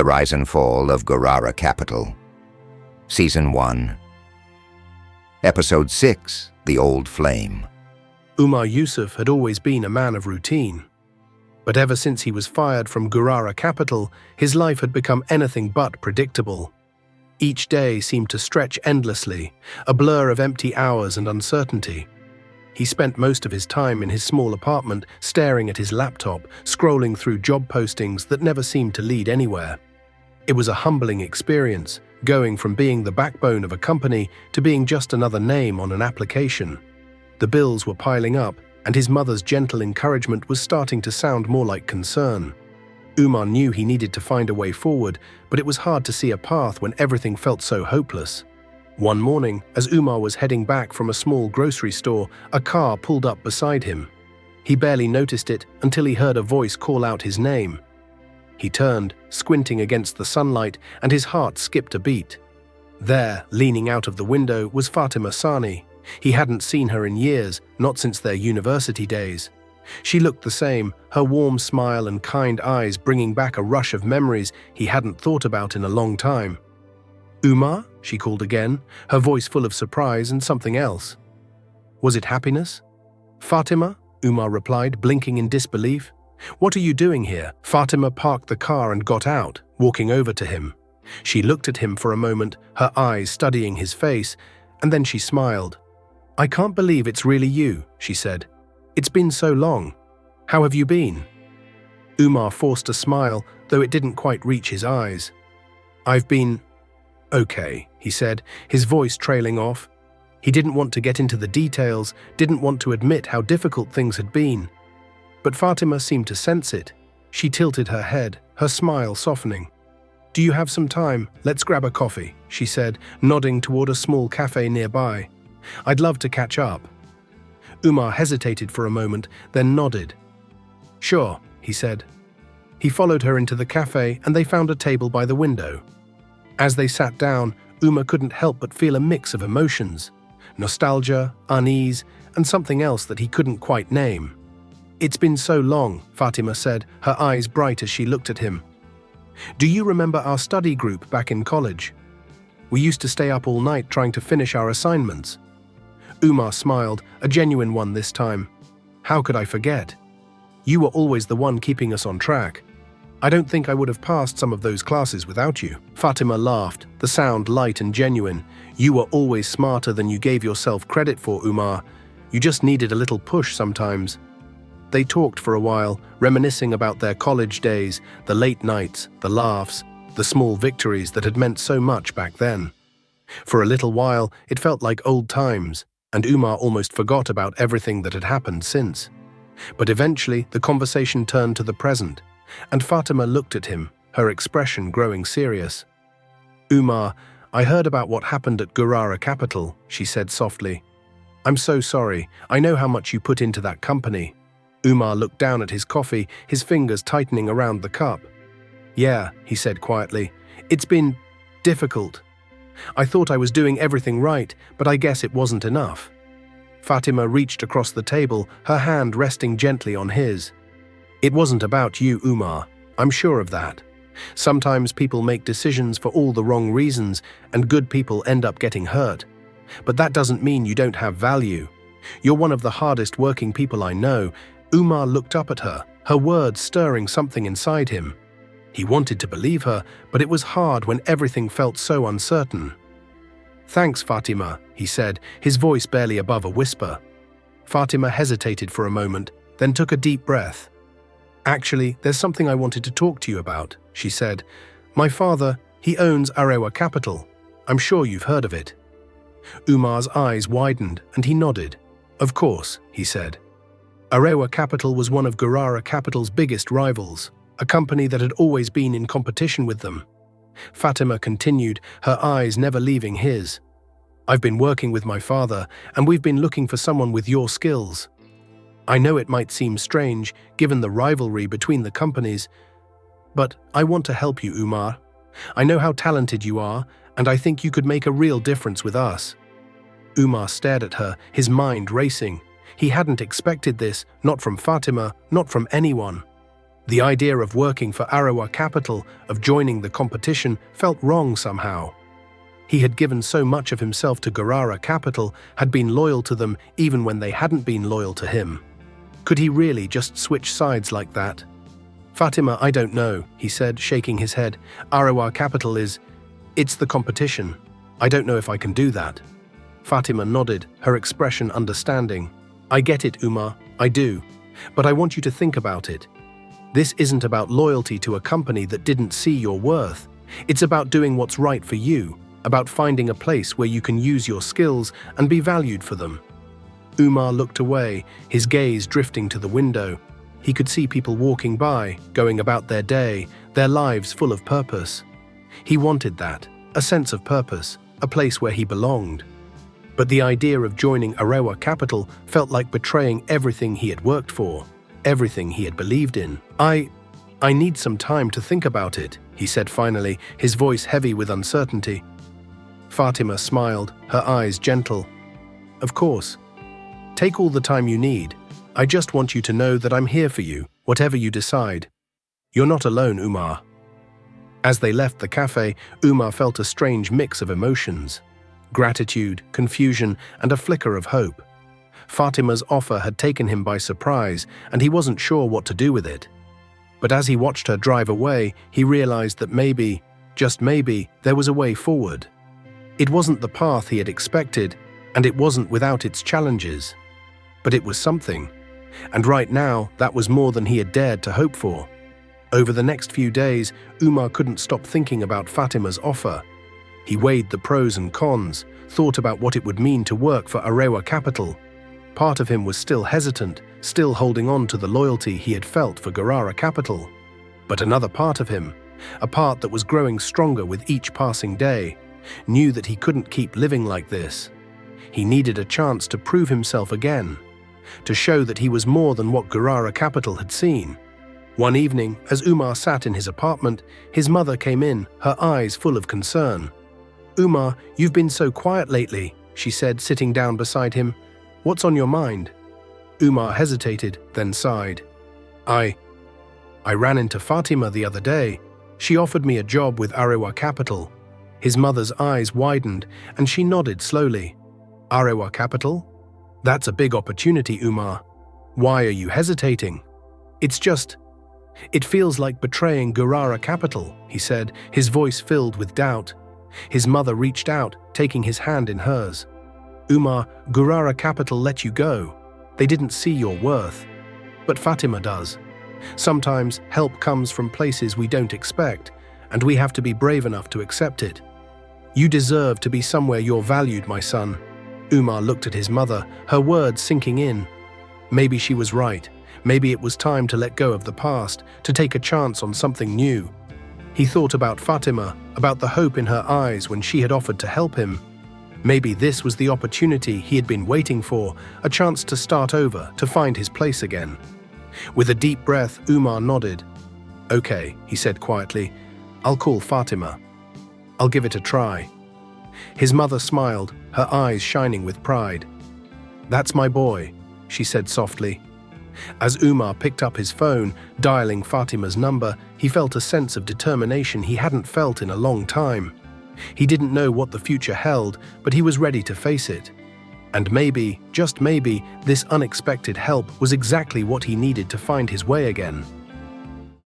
The Rise and Fall of Gurara Capital. Season 1. Episode 6, The Old Flame. Umar Yusuf had always been a man of routine. But ever since he was fired from Gurara Capital, his life had become anything but predictable. Each day seemed to stretch endlessly, a blur of empty hours and uncertainty. He spent most of his time in his small apartment, staring at his laptop, scrolling through job postings that never seemed to lead anywhere. It was a humbling experience, going from being the backbone of a company to being just another name on an application. The bills were piling up, and his mother's gentle encouragement was starting to sound more like concern. Umar knew he needed to find a way forward, but it was hard to see a path when everything felt so hopeless. One morning, as Umar was heading back from a small grocery store, a car pulled up beside him. He barely noticed it until he heard a voice call out his name. He turned, squinting against the sunlight, and his heart skipped a beat. There, leaning out of the window, was Fatima Sani. He hadn't seen her in years, not since their university days. She looked the same, her warm smile and kind eyes bringing back a rush of memories he hadn't thought about in a long time. "Umar?" she called again, her voice full of surprise and something else. Was it happiness? "Fatima?" Umar replied, blinking in disbelief. "What are you doing here?" Fatima parked the car and got out, walking over to him. She looked at him for a moment, her eyes studying his face, and then she smiled. "I can't believe it's really you," she said. "It's been so long. How have you been?" Umar forced a smile, though it didn't quite reach his eyes. "I've been okay," he said, his voice trailing off. He didn't want to get into the details, didn't want to admit how difficult things had been. But Fatima seemed to sense it. She tilted her head, her smile softening. "Do you have some time? Let's grab a coffee," she said, nodding toward a small cafe nearby. "I'd love to catch up." Umar hesitated for a moment, then nodded. "Sure," he said. He followed her into the cafe and they found a table by the window. As they sat down, Umar couldn't help but feel a mix of emotions. Nostalgia, unease, and something else that he couldn't quite name. "It's been so long," Fatima said, her eyes bright as she looked at him. "Do you remember our study group back in college? We used to stay up all night trying to finish our assignments." Umar smiled, a genuine one this time. "How could I forget? You were always the one keeping us on track. I don't think I would have passed some of those classes without you." Fatima laughed, the sound light and genuine. "You were always smarter than you gave yourself credit for, Umar. You just needed a little push sometimes." They talked for a while, reminiscing about their college days, the late nights, the laughs, the small victories that had meant so much back then. For a little while, it felt like old times, and Umar almost forgot about everything that had happened since. But eventually, the conversation turned to the present, and Fatima looked at him, her expression growing serious. "Umar, I heard about what happened at Gurara Capital," she said softly. "I'm so sorry. I know how much you put into that company." Umar looked down at his coffee, his fingers tightening around the cup. "Yeah," he said quietly. "It's been difficult. I thought I was doing everything right, but I guess it wasn't enough." Fatima reached across the table, her hand resting gently on his. "It wasn't about you, Umar. I'm sure of that. Sometimes people make decisions for all the wrong reasons, and good people end up getting hurt. But that doesn't mean you don't have value. You're one of the hardest working people I know." Umar looked up at her, her words stirring something inside him. He wanted to believe her, but it was hard when everything felt so uncertain. "Thanks, Fatima," he said, his voice barely above a whisper. Fatima hesitated for a moment, then took a deep breath. "Actually, there's something I wanted to talk to you about," she said. "My father, he owns Gurara Capital. I'm sure you've heard of it." Umar's eyes widened, and he nodded. "Of course," he said. Aedyel Capital was one of Gurara Capital's biggest rivals, a company that had always been in competition with them. Fatima continued, her eyes never leaving his. "I've been working with my father, and we've been looking for someone with your skills. I know it might seem strange, given the rivalry between the companies, but I want to help you, Umar. I know how talented you are, and I think you could make a real difference with us." Umar stared at her, his mind racing. He hadn't expected this, not from Fatima, not from anyone. The idea of working for Gurara Capital, of joining the competition, felt wrong somehow. He had given so much of himself to Gurara Capital, had been loyal to them even when they hadn't been loyal to him. Could he really just switch sides like that? "Fatima, I don't know," he said, shaking his head. "Gurara Capital it's the competition. I don't know if I can do that." Fatima nodded, her expression understanding. "I get it, Umar, I do. But I want you to think about it. This isn't about loyalty to a company that didn't see your worth. It's about doing what's right for you, about finding a place where you can use your skills and be valued for them." Umar looked away, his gaze drifting to the window. He could see people walking by, going about their day, their lives full of purpose. He wanted that, a sense of purpose, a place where he belonged. But the idea of joining Gurara Capital felt like betraying everything he had worked for, everything he had believed in. I need some time to think about it," he said finally, his voice heavy with uncertainty. Fatima smiled, her eyes gentle. "Of course. Take all the time you need. I just want you to know that I'm here for you, whatever you decide. You're not alone, Umar." As they left the cafe, Umar felt a strange mix of emotions. Gratitude, confusion, and a flicker of hope. Fatima's offer had taken him by surprise, and he wasn't sure what to do with it. But as he watched her drive away, he realized that maybe, just maybe, there was a way forward. It wasn't the path he had expected, and it wasn't without its challenges. But it was something. And right now, that was more than he had dared to hope for. Over the next few days, Umar couldn't stop thinking about Fatima's offer. He weighed the pros and cons, thought about what it would mean to work for Gurara Capital. Part of him was still hesitant, still holding on to the loyalty he had felt for Gurara Capital. But another part of him, a part that was growing stronger with each passing day, knew that he couldn't keep living like this. He needed a chance to prove himself again, to show that he was more than what Gurara Capital had seen. One evening, as Umar sat in his apartment, his mother came in, her eyes full of concern. "Umar, you've been so quiet lately," she said, sitting down beside him. "What's on your mind?" Umar hesitated, then sighed. I ran into Fatima the other day. She offered me a job with Gurara Capital." His mother's eyes widened, and she nodded slowly. "Gurara Capital? That's a big opportunity, Umar. Why are you hesitating?" It feels like betraying Gurara Capital," he said, his voice filled with doubt. His mother reached out, taking his hand in hers. "Umar, Gurara Capital let you go. They didn't see your worth. But Fatima does. Sometimes help comes from places we don't expect, and we have to be brave enough to accept it. You deserve to be somewhere you're valued, my son." Umar looked at his mother, her words sinking in. Maybe she was right. Maybe it was time to let go of the past, to take a chance on something new. He thought about Fatima, about the hope in her eyes when she had offered to help him. Maybe this was the opportunity he had been waiting for, a chance to start over, to find his place again. With a deep breath, Umar nodded. "Okay," he said quietly. "I'll call Fatima. I'll give it a try." His mother smiled, her eyes shining with pride. "That's my boy," she said softly. As Umar picked up his phone, dialing Fatima's number, he felt a sense of determination he hadn't felt in a long time. He didn't know what the future held, but he was ready to face it. And maybe, just maybe, this unexpected help was exactly what he needed to find his way again.